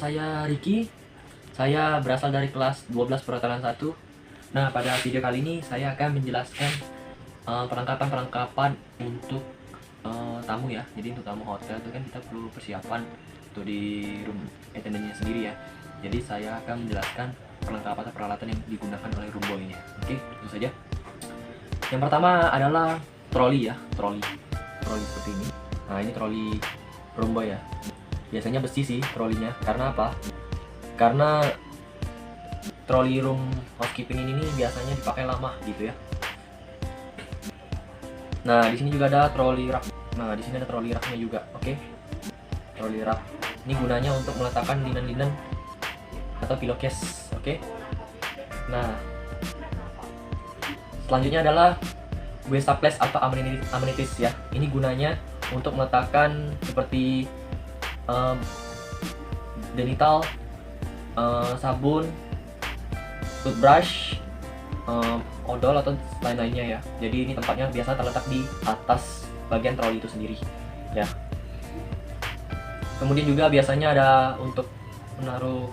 saya Ricky. Saya berasal dari kelas 12 perhotelan 1. Nah, pada video kali ini saya akan menjelaskan perlengkapan-perlengkapan untuk tamu ya. Jadi untuk tamu hotel itu kan kita perlu persiapan untuk di room attendant-nya sendiri ya. Jadi saya akan menjelaskan perlengkapan atau peralatan yang digunakan oleh room boy ini. Oke, itu saja. Yang pertama adalah troli ya, troli seperti ini. Nah, ini troli room boy ya. Biasanya besi sih trolinya. Karena apa? Karena troli room housekeeping ini nih biasanya dipakai lama gitu ya. Nah, di sini juga ada troli rak. Nah, di sini ada troli raknya juga. Oke. Troli rak. Ini gunanya untuk meletakkan linen-linen atau pillowcase. Oke. Nah, selanjutnya adalah wastafel atau amenities ya. Ini gunanya untuk meletakkan seperti denital, sabun, toothbrush, odol atau lain-lainnya ya. Jadi ini tempatnya biasa terletak di atas bagian troli itu sendiri ya. Kemudian juga biasanya ada untuk menaruh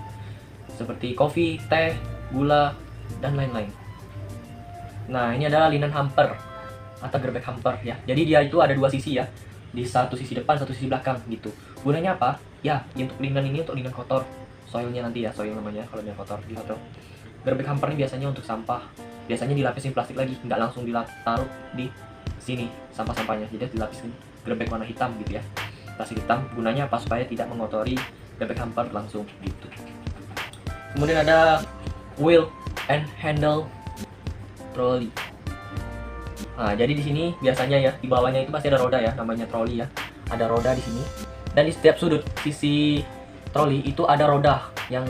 seperti kopi, teh, gula, dan lain-lain. Nah, ini adalah linen hamper atau gerbek hamper ya. Jadi dia itu ada dua sisi ya. Di satu sisi depan, satu sisi belakang gitu. Gunanya apa? Ya, untuk linen ini untuk linen kotor. Soilnya nanti ya, soil namanya kalau linen kotor di hotel. Gerbek hamper ini biasanya untuk sampah. Biasanya dilapisin plastik lagi, nggak langsung ditaruh di sini sampah-sampahnya. Jadi dilapisin gerbek warna hitam gitu ya. Plastik hitam gunanya apa? Supaya tidak mengotori gerbek hamper langsung gitu. Kemudian ada wheel and handle trolley. Nah, jadi di sini biasanya ya di bawahnya itu pasti ada roda ya, namanya troli ya. Ada roda di sini. Dan di setiap sudut sisi troli itu ada roda yang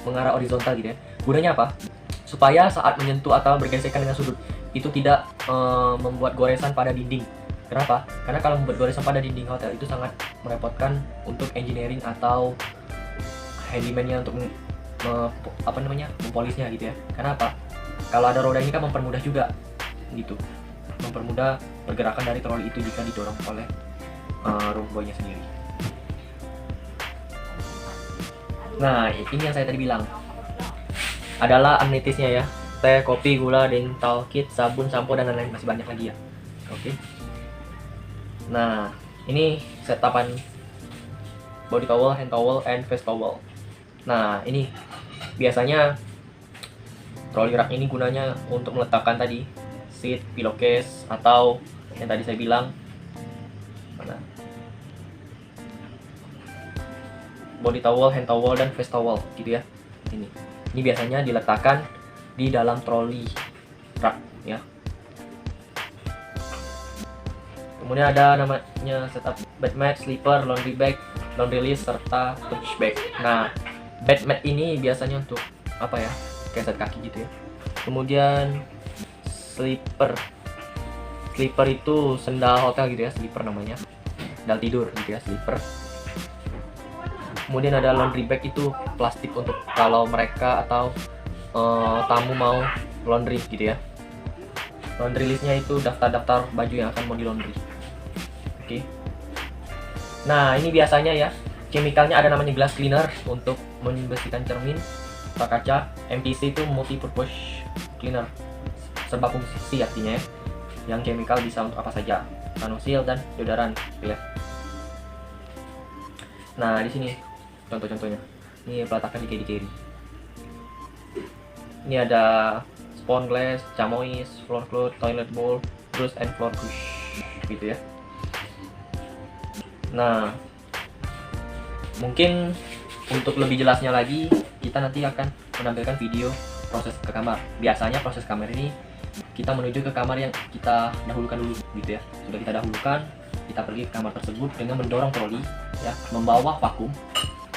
mengarah horizontal gitu ya. Gunanya apa? Supaya saat menyentuh atau bergesekan dengan sudut itu tidak membuat goresan pada dinding. Kenapa? Karena kalau membuat goresan pada dinding hotel itu sangat merepotkan untuk engineering atau handyman-nya untuk mempolisnya gitu ya. Karena apa? Kalau ada roda ini kan mempermudah juga gitu, mempermudah pergerakan dari troli itu jika didorong oleh room boy-nya sendiri. Nah, ini yang saya tadi bilang adalah amenities-nya ya, teh, kopi, gula, dental kit, sabun, sampo, dan lain-lain, masih banyak lagi ya. Oke. Nah, ini setapan body towel, hand towel, and face towel. Nah, ini biasanya troli rak ini gunanya untuk meletakkan tadi seat, pillowcase, atau yang tadi saya bilang mana? Body towel, hand towel, dan face towel gitu ya. Ini biasanya diletakkan di dalam troli rak ya. Kemudian ada namanya setup bed mat, slipper, laundry bag, laundry list, serta touch bag. Nah, bed mat ini biasanya untuk apa ya? Kayak set kaki gitu ya. Kemudian slipper itu sendal hotel gitu ya, slipper namanya, sendal tidur gitu ya, slipper. Kemudian ada laundry bag, itu plastik untuk kalau mereka atau tamu mau laundry gitu ya. Laundry listnya itu daftar-daftar baju yang akan mau di laundry. Oke. Nah, ini biasanya ya chemicalnya ada namanya glass cleaner untuk membersihkan cermin atau kaca. MPC itu multi purpose cleaner, serba fungsi artinya ya. Yang chemical bisa untuk apa saja, nanosil dan deodoran gitu ya. Nah, di sini contoh-contohnya. Ini peletakan di kiri. Ini ada spon glass, chamois, floor cloth, toilet bowl, brush and floor brush gitu ya. Nah, mungkin untuk lebih jelasnya lagi kita nanti akan menampilkan video proses ke kamar. Biasanya proses kamar ini kita menuju ke kamar yang kita dahulukan dulu gitu ya. Sudah kita dahulukan, kita pergi ke kamar tersebut dengan mendorong troli ya, membawa vakum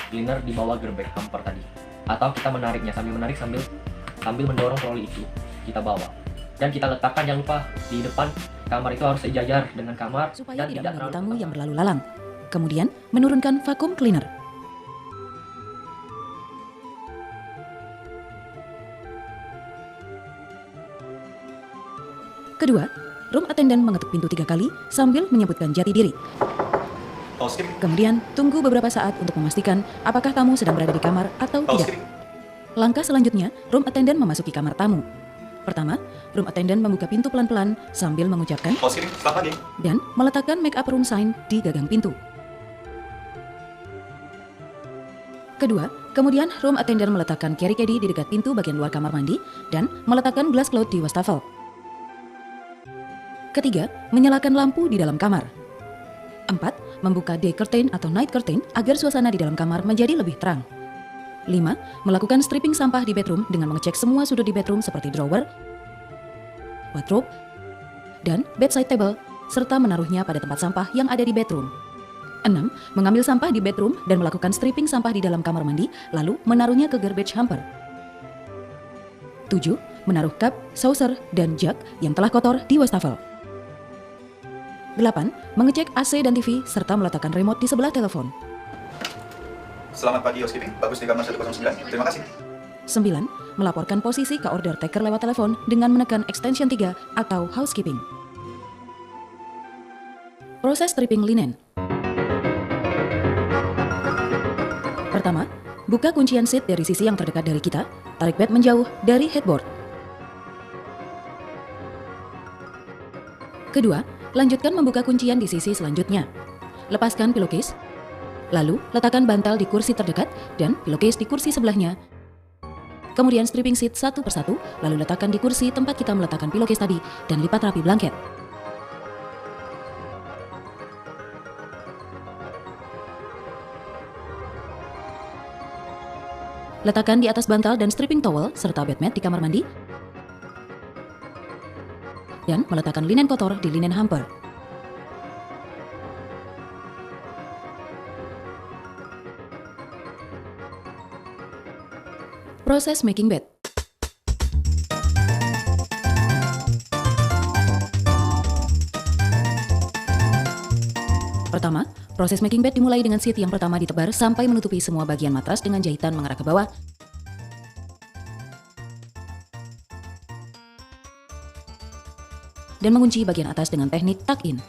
cleaner di bawah gerbek hamper tadi. Atau kita menariknya, sambil menarik sambil mendorong troli itu kita bawa. Dan kita letakkan, jangan lupa, di depan kamar itu harus sejajar dengan kamar supaya dan tidak mengganggu tamu terlalu yang berlalu lalang. Kemudian menurunkan vakum cleaner. Kedua, room attendant mengetuk pintu 3 kali sambil menyebutkan jati diri. Housekeeping. Kemudian, tunggu beberapa saat untuk memastikan apakah tamu sedang berada di kamar atau tidak. Housekeeping. Langkah selanjutnya, room attendant memasuki kamar tamu. Pertama, room attendant membuka pintu pelan-pelan sambil mengucapkan Housekeeping. Selamat pagi. dan meletakkan make up room sign di gagang pintu. Kedua, kemudian room attendant meletakkan carry caddy di dekat pintu bagian luar kamar mandi dan meletakkan glass cloth di wastafel. Ketiga, menyalakan lampu di dalam kamar. 4. Membuka day curtain atau night curtain agar suasana di dalam kamar menjadi lebih terang. 5. Melakukan stripping sampah di bedroom dengan mengecek semua sudut di bedroom seperti drawer, wardrobe, dan bedside table, serta menaruhnya pada tempat sampah yang ada di bedroom. 6. Mengambil sampah di bedroom dan melakukan stripping sampah di dalam kamar mandi, lalu menaruhnya ke garbage hamper. 7. Menaruh cup, saucer, dan jug yang telah kotor di wastafel. 8. Mengecek AC dan TV serta meletakkan remote di sebelah telepon. Selamat pagi housekeeping. Bagus di kamar 109. Terima kasih. 9. Melaporkan posisi ke order taker lewat telepon dengan menekan extension 3 atau housekeeping. Proses stripping linen. Pertama, buka kuncian seat dari sisi yang terdekat dari kita, tarik bed menjauh dari headboard. Kedua, lanjutkan membuka kuncian di sisi selanjutnya. Lepaskan pillowcase, lalu letakkan bantal di kursi terdekat dan pillowcase di kursi sebelahnya. Kemudian stripping seat satu persatu, lalu letakkan di kursi tempat kita meletakkan pillowcase tadi dan lipat rapi blanket. Letakkan di atas bantal dan stripping towel serta bedmat di kamar mandi dan meletakkan linen kotor di linen hamper. Proses making bed. Pertama, proses making bed dimulai dengan sheet yang pertama ditebar sampai menutupi semua bagian matras dengan jahitan mengarah ke bawah. Dan mengunci bagian atas dengan teknik tuck-in.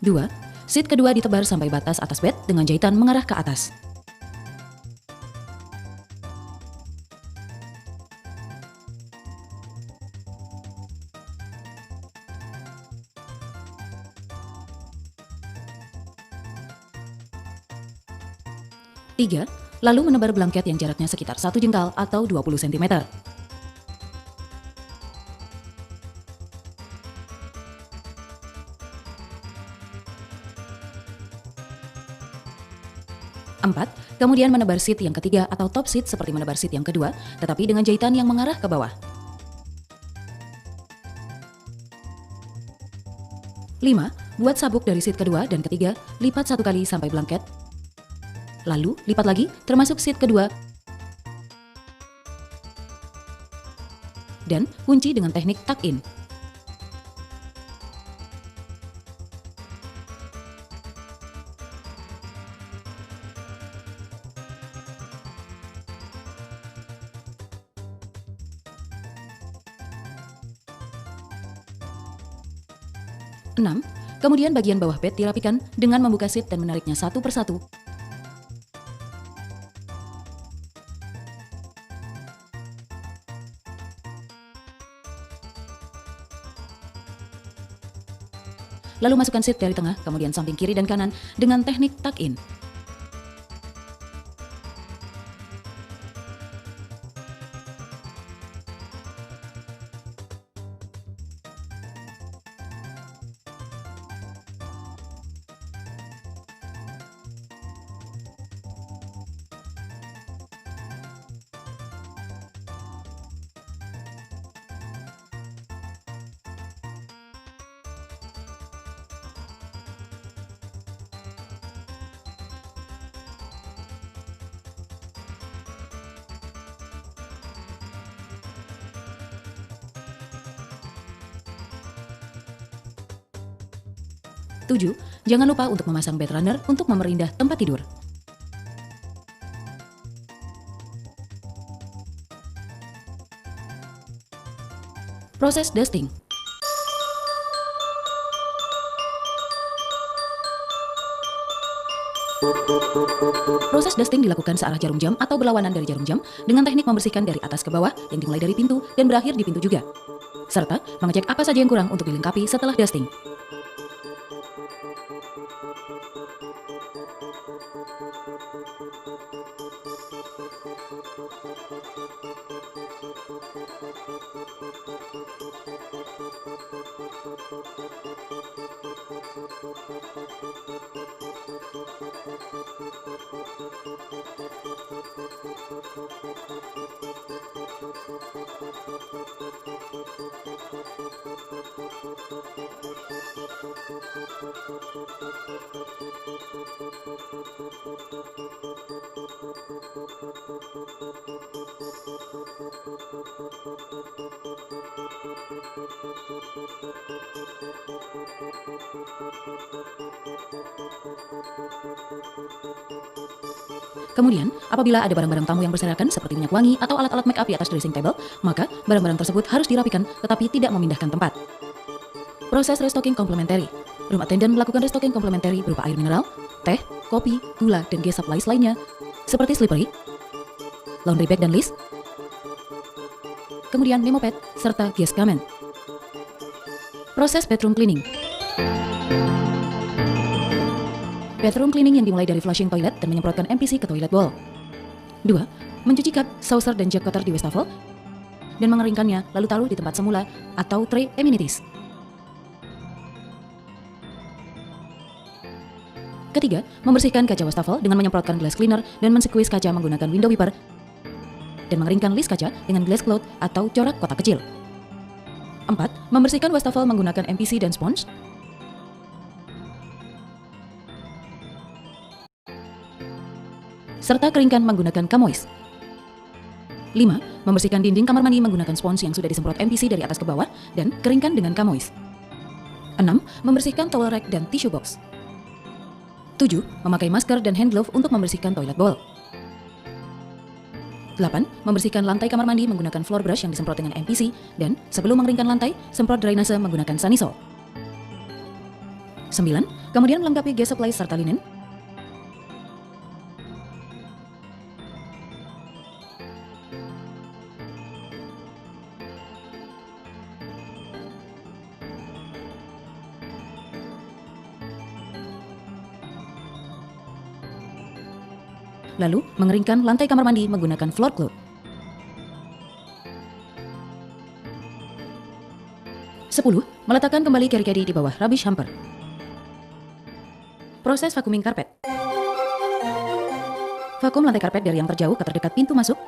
Dua, sheet kedua ditebar sampai batas atas bed dengan jahitan mengarah ke atas. Tiga, lalu menebar blanket yang jaraknya sekitar 1 jengkal atau 20 cm. Empat, kemudian menebar sheet yang ketiga atau top sheet seperti menebar sheet yang kedua, tetapi dengan jahitan yang mengarah ke bawah. 5. Buat sabuk dari sheet kedua dan ketiga, lipat 1 kali sampai blanket. Lalu, lipat lagi, termasuk sheet kedua. Dan kunci dengan teknik tuck-in. Enam, kemudian bagian bawah bed dirapikan dengan membuka sheet dan menariknya satu persatu. Lalu masukkan sheet dari tengah, kemudian samping kiri dan kanan dengan teknik tuck-in. 7. Jangan lupa untuk memasang bed runner untuk memperindah tempat tidur. Proses dusting. Proses dusting dilakukan searah jarum jam atau berlawanan dari jarum jam dengan teknik membersihkan dari atas ke bawah yang dimulai dari pintu dan berakhir di pintu juga. Serta mengecek apa saja yang kurang untuk dilengkapi setelah dusting. Kemudian, apabila ada barang-barang tamu yang berserakan seperti minyak wangi atau alat-alat make up di atas dressing table, maka barang-barang tersebut harus dirapikan tetapi tidak memindahkan tempat. Proses restocking komplementari. Room attendant melakukan restocking komplementari berupa air mineral, teh, kopi, gula, dan gas supplies lainnya seperti slippery, laundry bag dan list, kemudian memo pad, serta gas gamen. Proses bedroom cleaning. Bedroom cleaning yang dimulai dari flushing toilet dan menyemprotkan MPC ke toilet bowl. 2. Mencuci cup, saucer, dan jug kotor di wastafel dan mengeringkannya lalu taruh di tempat semula atau tray amenities. Ketiga, membersihkan kaca wastafel dengan menyemprotkan glass cleaner dan mensqueeze kaca menggunakan window wiper dan mengeringkan list kaca dengan glass cloth atau corak kotak kecil. 4. Membersihkan wastafel menggunakan MPC dan sponge. Serta keringkan menggunakan kamois. 5. Membersihkan dinding kamar mandi menggunakan spons yang sudah disemprot MPC dari atas ke bawah dan keringkan dengan kamois. 6. Membersihkan towel rack dan tissue box. 7. Memakai masker dan hand glove untuk membersihkan toilet bowl. 8. Membersihkan lantai kamar mandi menggunakan floor brush yang disemprot dengan MPC dan sebelum mengeringkan lantai, semprot drainase menggunakan Sanisol. 9. Kemudian melengkapi gas supply serta linen. Lalu, mengeringkan lantai kamar mandi menggunakan floor cloth. 10. Meletakkan kembali keri-keri di bawah rubbish hamper. Proses vacuuming karpet. Vakum lantai karpet dari yang terjauh ke terdekat pintu masuk.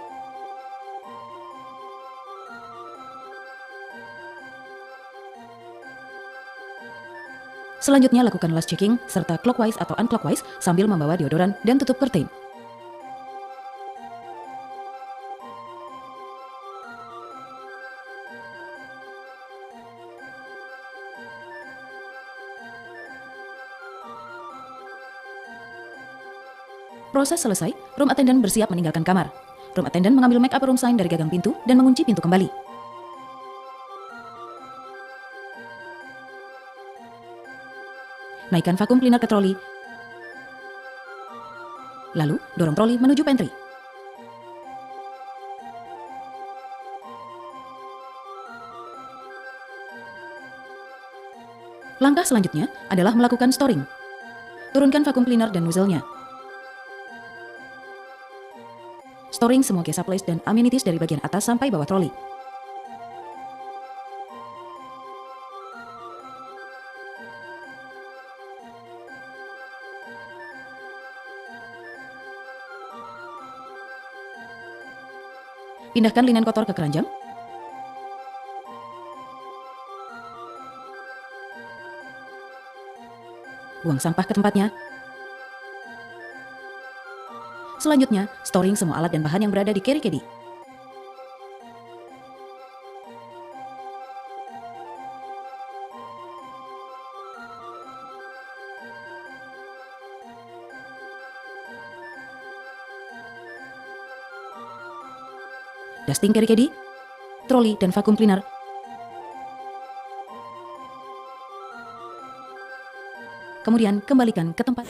Selanjutnya lakukan last checking serta clockwise atau unclockwise sambil membawa deodoran dan tutup curtain. Proses selesai, room attendant bersiap meninggalkan kamar. Room attendant mengambil make up room sign dari gagang pintu dan mengunci pintu kembali. Naikkan vacuum cleaner ke troli. Lalu, dorong troli menuju pantry. Langkah selanjutnya adalah melakukan storing. Turunkan vacuum cleaner dan nozzle-nya. Storing semua gas supplies dan amenities dari bagian atas sampai bawah troli. Pindahkan linen kotor ke keranjang. Buang sampah ke tempatnya. Selanjutnya, storing semua alat dan bahan yang berada di keri-kedi. dusting carry caddy, troli, dan vacuum cleaner. Kemudian kembalikan ke tempat.